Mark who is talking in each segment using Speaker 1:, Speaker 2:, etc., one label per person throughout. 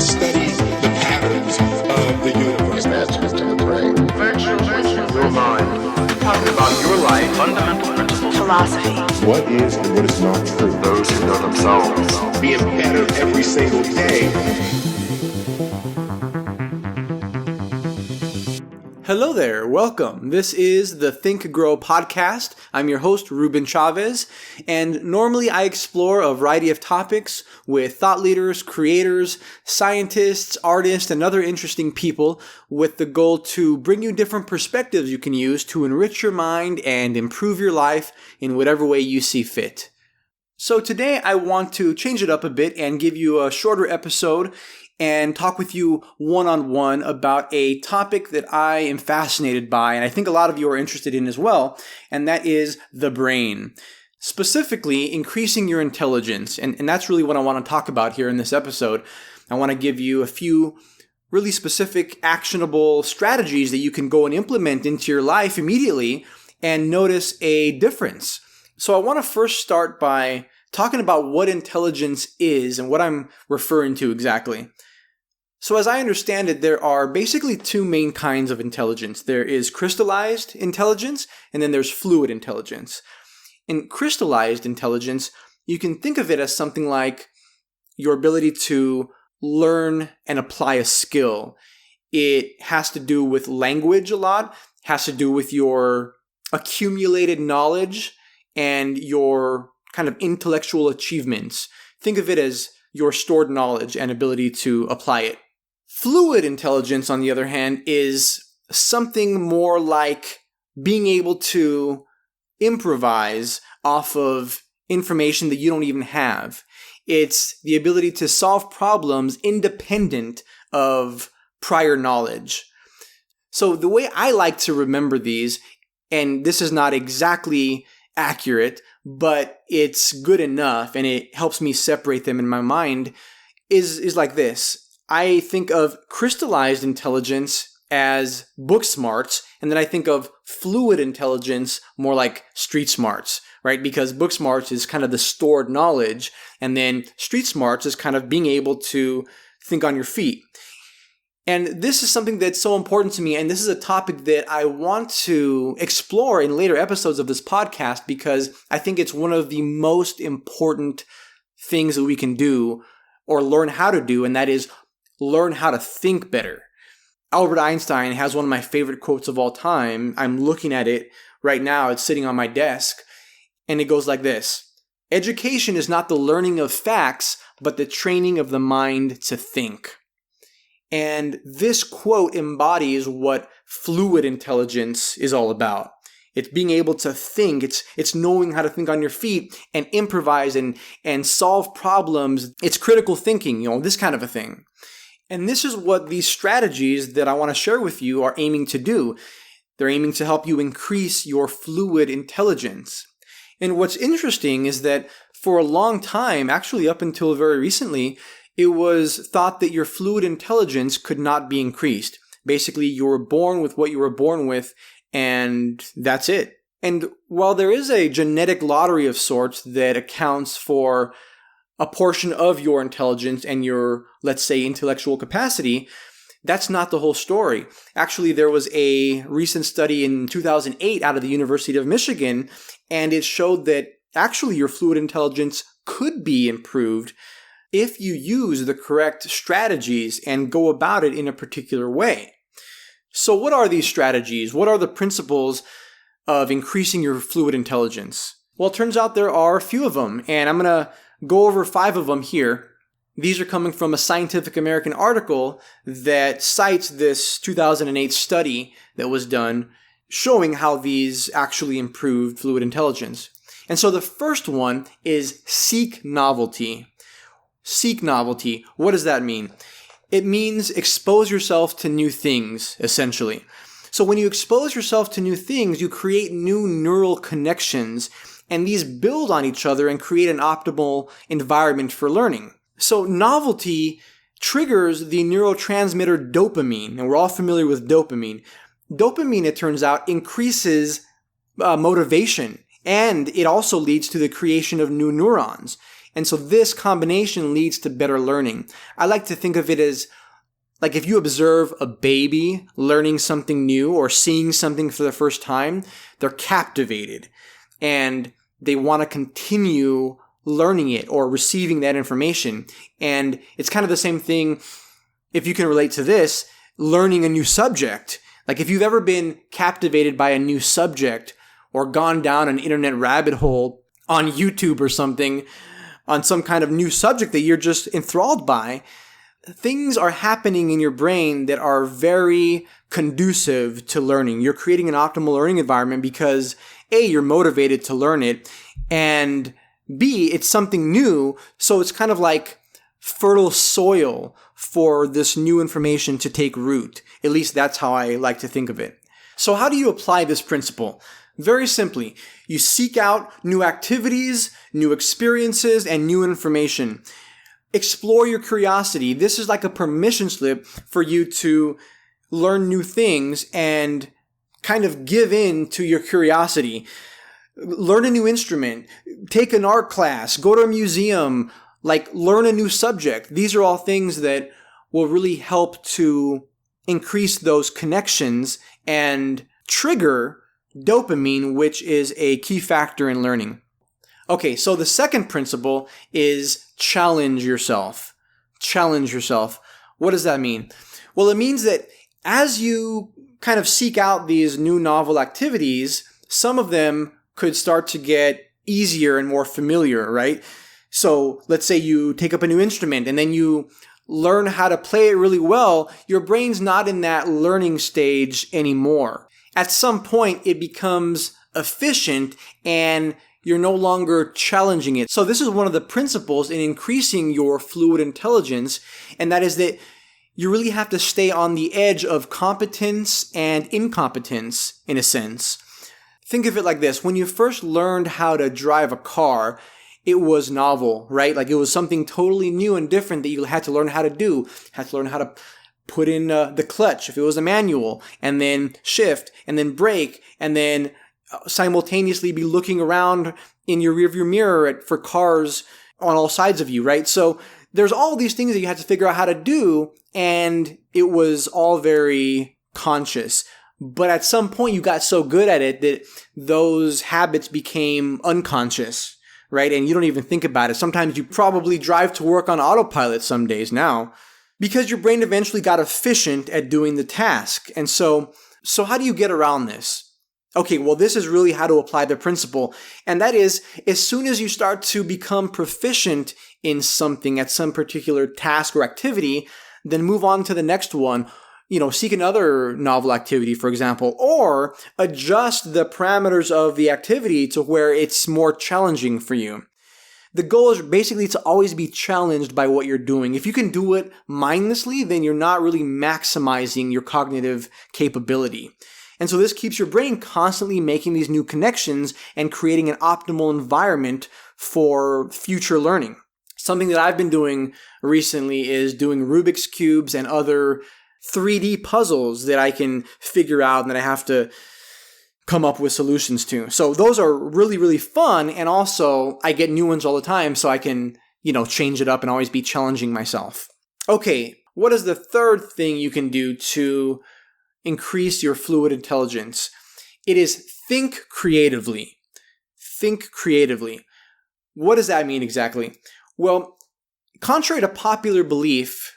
Speaker 1: study the patterns of the universe.
Speaker 2: Advancement in the brain.
Speaker 3: Your mind. Talking about your life. Fundamental principles.
Speaker 4: Philosophy.
Speaker 1: What is and what is not true.
Speaker 3: Those who know themselves.
Speaker 1: Being better every single day.
Speaker 5: Hello there, welcome. This is the Think Grow podcast. I'm your host, Ruben Chavez, and normally I explore a variety of topics with thought leaders, creators, scientists, artists, and other interesting people with the goal to bring you different perspectives you can use to enrich your mind and improve your life in whatever way you see fit. So today I want to change it up a bit and give you a shorter episode and talk with you one-on-one about a topic that I am fascinated by, and I think a lot of you are interested in as well, and that is the brain. Specifically, increasing your intelligence, and that's really what I want to talk about here in this episode. I want to give you a few really specific, actionable strategies that you can go and implement into your life immediately and notice a difference. So I want to first start by talking about what intelligence is and what I'm referring to exactly. So as I understand it, there are basically two main kinds of intelligence. There is crystallized intelligence, and then there's fluid intelligence. In crystallized intelligence, you can think of it as something like your ability to learn and apply a skill. It has to do with language a lot, has to do with your accumulated knowledge and your kind of intellectual achievements. Think of it as your stored knowledge and ability to apply it. Fluid intelligence, on the other hand, is something more like being able to improvise off of information that you don't even have. It's the ability to solve problems independent of prior knowledge. So the way I like to remember these, and this is not exactly accurate, but it's good enough and it helps me separate them in my mind, is like this. I think of crystallized intelligence as book smarts, and then I think of fluid intelligence more like street smarts, right? Because book smarts is kind of the stored knowledge, and then street smarts is kind of being able to think on your feet. And this is something that's so important to me, and this is a topic that I want to explore in later episodes of this podcast because I think it's one of the most important things that we can do or learn how to do, and that is learn how to think better. Albert Einstein has one of my favorite quotes of all time. I'm looking at it right now. It's sitting on my desk, and it goes like this. Education is not the learning of facts, but the training of the mind to think. And this quote embodies what fluid intelligence is all about. It's being able to think. It's knowing how to think on your feet and improvise and solve problems. It's critical thinking, this kind of a thing. And this is what these strategies that I want to share with you are aiming to do. They're aiming to help you increase your fluid intelligence. And what's interesting is that for a long time, actually up until very recently, it was thought that your fluid intelligence could not be increased. Basically, you were born with what you were born with, and that's it. And while there is a genetic lottery of sorts that accounts for a portion of your intelligence and your, let's say, intellectual capacity, that's not the whole story. Actually, there was a recent study in 2008 out of the University of Michigan, and it showed that actually your fluid intelligence could be improved if you use the correct strategies and go about it in a particular way. So what are these strategies? What are the principles of increasing your fluid intelligence? Well, it turns out there are a few of them, and I'm going to go over 5 of them here. These are coming from a Scientific American article that cites this 2008 study that was done showing how these actually improved fluid intelligence. And so the first one is seek novelty. Seek novelty. What does that mean? It means expose yourself to new things, essentially. So when you expose yourself to new things, you create new neural connections, and these build on each other and create an optimal environment for learning. So novelty triggers the neurotransmitter dopamine, and we're all familiar with dopamine. Dopamine, it turns out, increases motivation, and it also leads to the creation of new neurons. And so this combination leads to better learning. I like to think of it as like if you observe a baby learning something new or seeing something for the first time, they're captivated and they want to continue learning it or receiving that information. And it's kind of the same thing, if you can relate to this, learning a new subject. Like if you've ever been captivated by a new subject or gone down an internet rabbit hole on YouTube or something on some kind of new subject that you're just enthralled by, things are happening in your brain that are very conducive to learning. You're creating an optimal learning environment because A, you're motivated to learn it, and B, it's something new, so it's kind of like fertile soil for this new information to take root. At least that's how I like to think of it. So how do you apply this principle? Very simply, you seek out new activities, new experiences, and new information. Explore your curiosity. This is like a permission slip for you to learn new things and kind of give in to your curiosity. Learn a new instrument, take an art class, go to a museum, like learn a new subject. These are all things that will really help to increase those connections and trigger dopamine, which is a key factor in learning. Okay, so the second principle is challenge yourself. Challenge yourself. What does that mean? Well, it means that as you kind of seek out these new novel activities, some of them could start to get easier and more familiar, right? So let's say you take up a new instrument and then you learn how to play it really well. Your brain's not in that learning stage anymore. At some point, it becomes efficient and you're no longer challenging it. So this is one of the principles in increasing your fluid intelligence, and that is that you really have to stay on the edge of competence and incompetence, in a sense. Think of it like this. When you first learned how to drive a car, it was novel, right? Like it was something totally new and different that you had to learn how to do. You had to learn how to put in the clutch if it was a manual, and then shift, and then brake, and then simultaneously be looking around in your rearview mirror for cars on all sides of you, right? So there's all these things that you had to figure out how to do, and it was all very conscious. But at some point you got so good at it that those habits became unconscious, right? And you don't even think about it. Sometimes you probably drive to work on autopilot some days now because your brain eventually got efficient at doing the task. And so how do you get around this? Okay, well, this is really how to apply the principle. And that is, as soon as you start to become proficient in something at some particular task or activity, then move on to the next one. Seek another novel activity, for example, or adjust the parameters of the activity to where it's more challenging for you. The goal is basically to always be challenged by what you're doing. If you can do it mindlessly, then you're not really maximizing your cognitive capability. And so this keeps your brain constantly making these new connections and creating an optimal environment for future learning. Something that I've been doing recently is doing Rubik's Cubes and other 3D puzzles that I can figure out and that I have to come up with solutions to. So those are really, really fun. And also I get new ones all the time so I can, change it up and always be challenging myself. Okay, what is the third thing you can do to increase your fluid intelligence? It is think creatively. Think creatively. What does that mean exactly? Well, contrary to popular belief,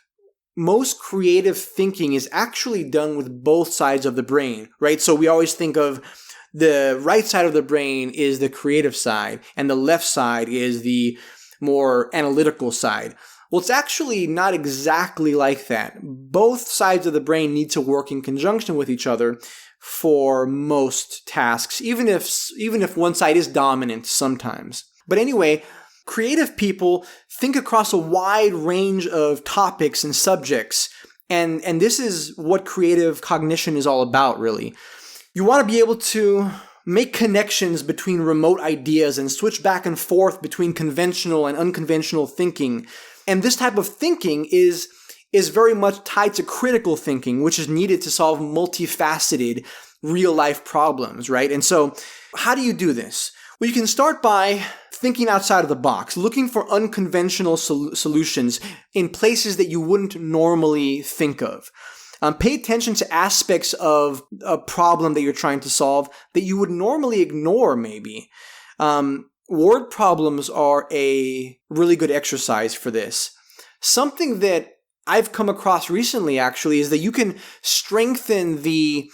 Speaker 5: most creative thinking is actually done with both sides of the brain, right? So we always think of the right side of the brain is the creative side and the left side is the more analytical side. Well, it's actually not exactly like that. Both sides of the brain need to work in conjunction with each other for most tasks, even if one side is dominant sometimes. But anyway, creative people think across a wide range of topics and subjects, and this is what creative cognition is all about, really. You want to be able to make connections between remote ideas and switch back and forth between conventional and unconventional thinking. And this type of thinking is very much tied to critical thinking, which is needed to solve multifaceted real-life problems, right? And so how do you do this? Well, you can start by thinking outside of the box, looking for unconventional solutions in places that you wouldn't normally think of. Pay attention to aspects of a problem that you're trying to solve that you would normally ignore, maybe. Word problems are a really good exercise for this. Something that I've come across recently, actually, is that you can strengthen the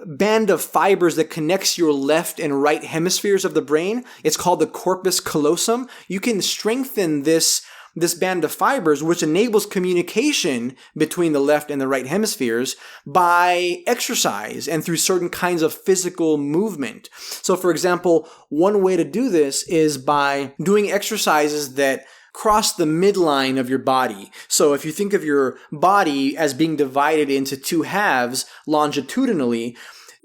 Speaker 5: band of fibers that connects your left and right hemispheres of the brain. It's called the corpus callosum. You can strengthen this band of fibers, which enables communication between the left and the right hemispheres by exercise and through certain kinds of physical movement. So, for example, one way to do this is by doing exercises that cross the midline of your body. So if you think of your body as being divided into two halves longitudinally,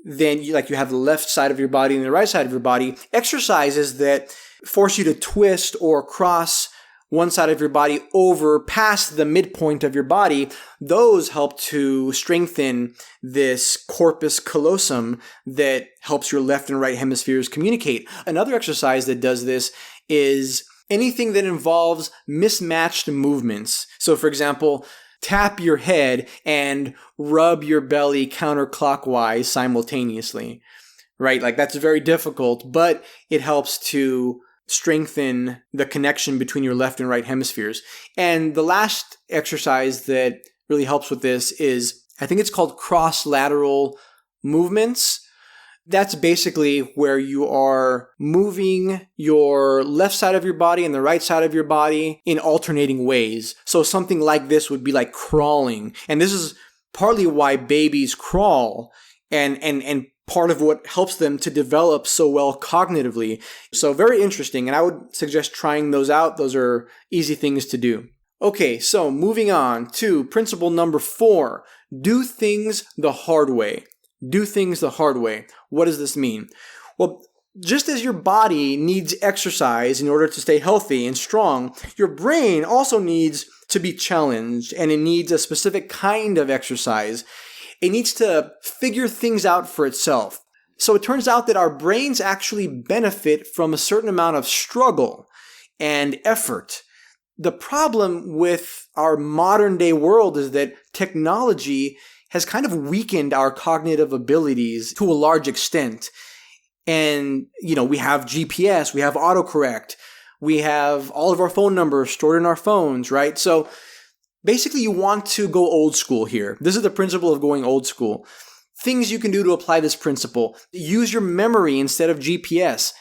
Speaker 5: then you have the left side of your body and the right side of your body. Exercises that force you to twist or cross one side of your body over past the midpoint of your body, those help to strengthen this corpus callosum that helps your left and right hemispheres communicate. Another exercise that does this is anything that involves mismatched movements. So, for example, tap your head and rub your belly counterclockwise simultaneously, right? That's very difficult, but it helps to strengthen the connection between your left and right hemispheres. And the last exercise that really helps with this is, I think it's called cross-lateral movements. That's basically where you are moving your left side of your body and the right side of your body in alternating ways. So something like this would be like crawling. And this is partly why babies crawl and part of what helps them to develop so well cognitively. So very interesting. And I would suggest trying those out. Those are easy things to do. Okay, so moving on to principle number 4. Do things the hard way. Do things the hard way. What does this mean? Well, just as your body needs exercise in order to stay healthy and strong, your brain also needs to be challenged, and it needs a specific kind of exercise. It needs to figure things out for itself. So it turns out that our brains actually benefit from a certain amount of struggle and effort. The problem with our modern day world is that technology has kind of weakened our cognitive abilities to a large extent. And, we have GPS, we have autocorrect, we have all of our phone numbers stored in our phones, right? So basically you want to go old school here. This is the principle of going old school. Things you can do to apply this principle. Use your memory instead of GPS.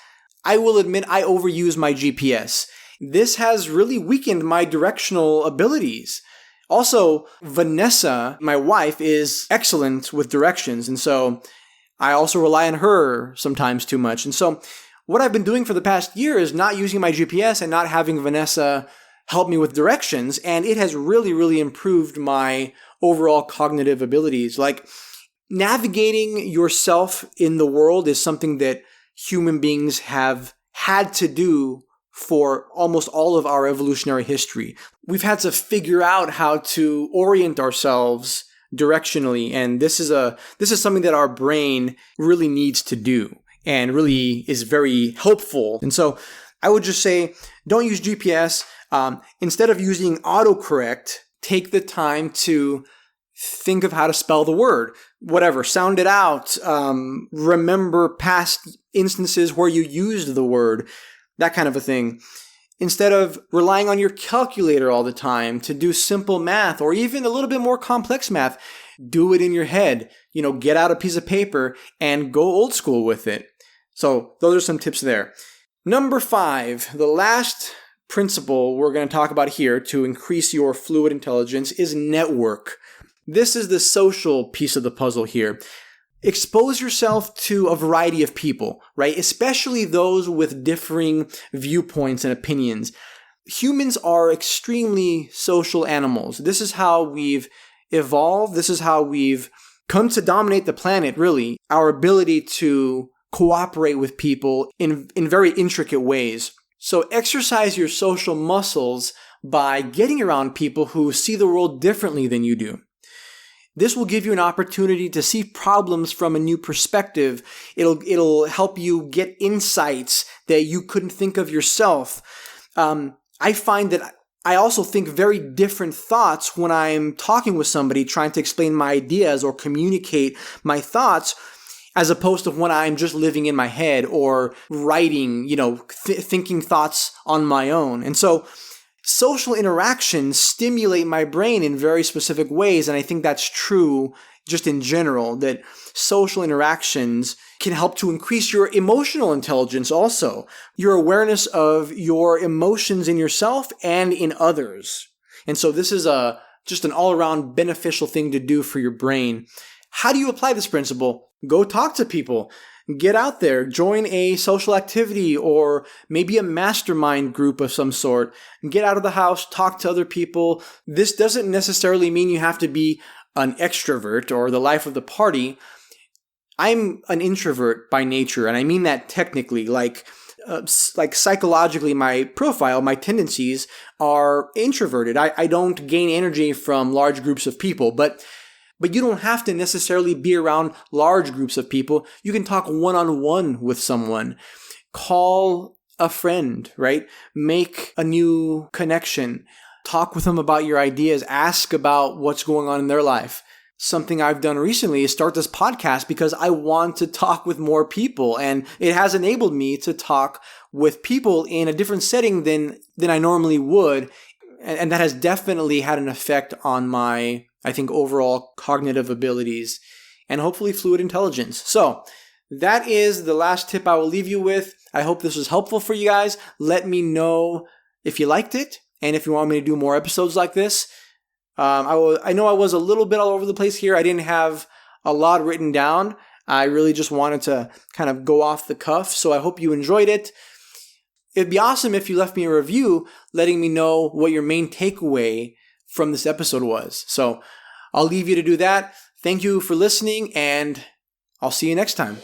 Speaker 5: I will admit I overuse my GPS. This has really weakened my directional abilities. Also, Vanessa, my wife, is excellent with directions, and so I also rely on her sometimes too much. And so what I've been doing for the past year is not using my GPS and not having Vanessa help me with directions, and it has really, really improved my overall cognitive abilities. Navigating yourself in the world is something that human beings have had to do for almost all of our evolutionary history. We've had to figure out how to orient ourselves directionally, and this is something that our brain really needs to do and really is very helpful. And so I would just say, don't use GPS. Instead of using autocorrect, take the time to think of how to spell the word. Whatever, sound it out. Remember past instances where you used the word. That kind of a thing. Instead of relying on your calculator all the time to do simple math or even a little bit more complex math, do it in your head. Get out a piece of paper and go old school with it. So those are some tips there. Number 5, the last principle we're going to talk about here to increase your fluid intelligence is network. This is the social piece of the puzzle here. Expose yourself to a variety of people, right? Especially those with differing viewpoints and opinions. Humans are extremely social animals. This is how we've evolved. This is how we've come to dominate the planet, really. Our ability to cooperate with people in very intricate ways. So exercise your social muscles by getting around people who see the world differently than you do. This will give you an opportunity to see problems from a new perspective. It'll help you get insights that you couldn't think of yourself. I find that I also think very different thoughts when I'm talking with somebody, trying to explain my ideas or communicate my thoughts, as opposed to when I'm just living in my head or writing, thinking thoughts on my own. And so social interactions stimulate my brain in very specific ways, and I think that's true just in general, that social interactions can help to increase your emotional intelligence also, your awareness of your emotions in yourself and in others. And so this is just an all-around beneficial thing to do for your brain. How do you apply this principle? Go talk to people. Get out there, join a social activity or maybe a mastermind group of some sort. Get out of the house, talk to other people. This doesn't necessarily mean you have to be an extrovert or the life of the party. I'm an introvert by nature, and I mean that technically, like psychologically, my profile, my tendencies are introverted. I don't gain energy from large groups of people, but you don't have to necessarily be around large groups of people. You can talk one-on-one with someone. Call a friend, right? Make a new connection. Talk with them about your ideas. Ask about what's going on in their life. Something I've done recently is start this podcast because I want to talk with more people, and it has enabled me to talk with people in a different setting than I normally would, and that has definitely had an effect on my, I think, overall cognitive abilities and hopefully fluid intelligence. So that is the last tip I will leave you with. I hope this was helpful for you guys. Let me know if you liked it and if you want me to do more episodes like this. I know I was a little bit all over the place here. I didn't have a lot written down. I really just wanted to kind of go off the cuff. So I hope you enjoyed it. It'd be awesome if you left me a review letting me know what your main takeaway from this episode was. So I'll leave you to do that. Thank you for listening, and I'll see you next time.